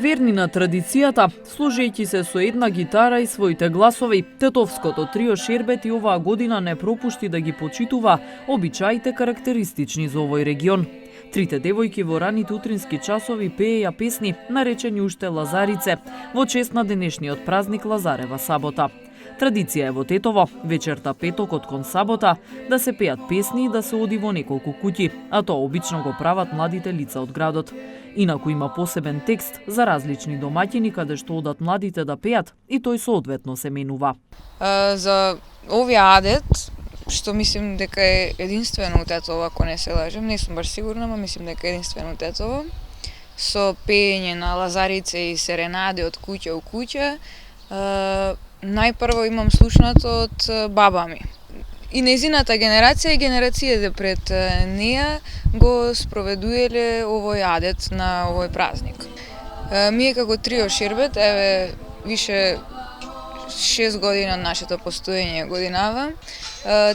Верни на традицијата, служејќи се со една гитара и своите гласови, тетовското трио Шербет и оваа година не пропушти да ги почитува обичаите карактеристични за овој регион. Трите девојки во раните утрински часови пееја песни, наречени уште Лазарице, во чест на денешниот празник Лазарева сабота. Традиција е во Тетово, вечерта петокот кон сабота, да се пеат песни и да се оди во неколку куќи, а тоа обично го прават младите лица од градот. Инаку има посебен текст за различни домаќини каде што одат младите да пеат и тој соодветно се менува. За овој адет, што мислим дека е единствено у Тетово, ако не се лажем, не сум баш сигурна, но мислим дека е единствено у Тетово, со пеење на Лазарице и серенади од куќа у куќа, најпрво имам слушнато од баба ми. И нејзината генерација и генерациите пред неја го спроведуеле овој адет на овој празник. Ние како трио Шербет, еве више 6 години од нашето постоење годинава,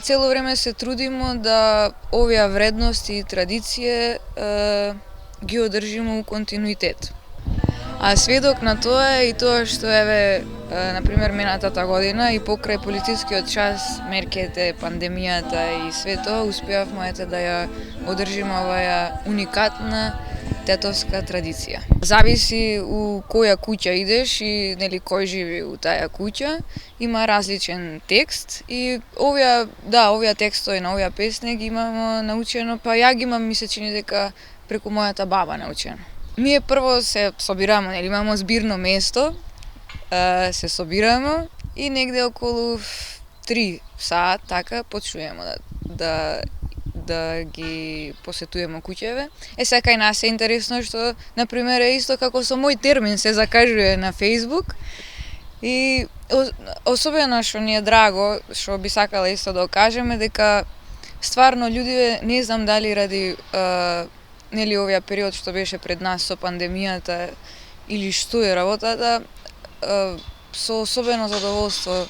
цело време се трудимо да овие вредности и традиции ги одржиме у континуитет. А сведок на тоа е и тоа што еве, например, минатата година и покрај политичкиот час, мерките, пандемијата и све тоа, успеавме да ја одржиме оваа уникатна тетовска традиција. Зависи у која куќа идеш и нели кој живи у таја куќа, има различен текст и овие текстови на овие песни ги имамо научено, па ја ги имам, ми се чини дека преку мојата баба научено. Ние прво се собираме, нели имамо збирно место, се собираме и негде околу 3 саат така почнуваме да ги посетуваме куќеве. Сега кај нас е интересно што, например, е исто како со мој термин се закажува на Facebook и особено што ни е драго, што би сакала исто да кажеме, дека стварно луѓе, не знам дали ради нели овој период што беше пред нас со пандемијата или што е работата, со особено задоволство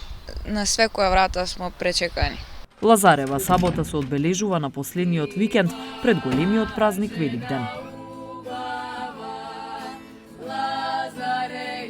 на секоја врата смо пречекани. Лазарева сабота се одбележува на последниот викенд пред големиот празник Великден. Лазаре,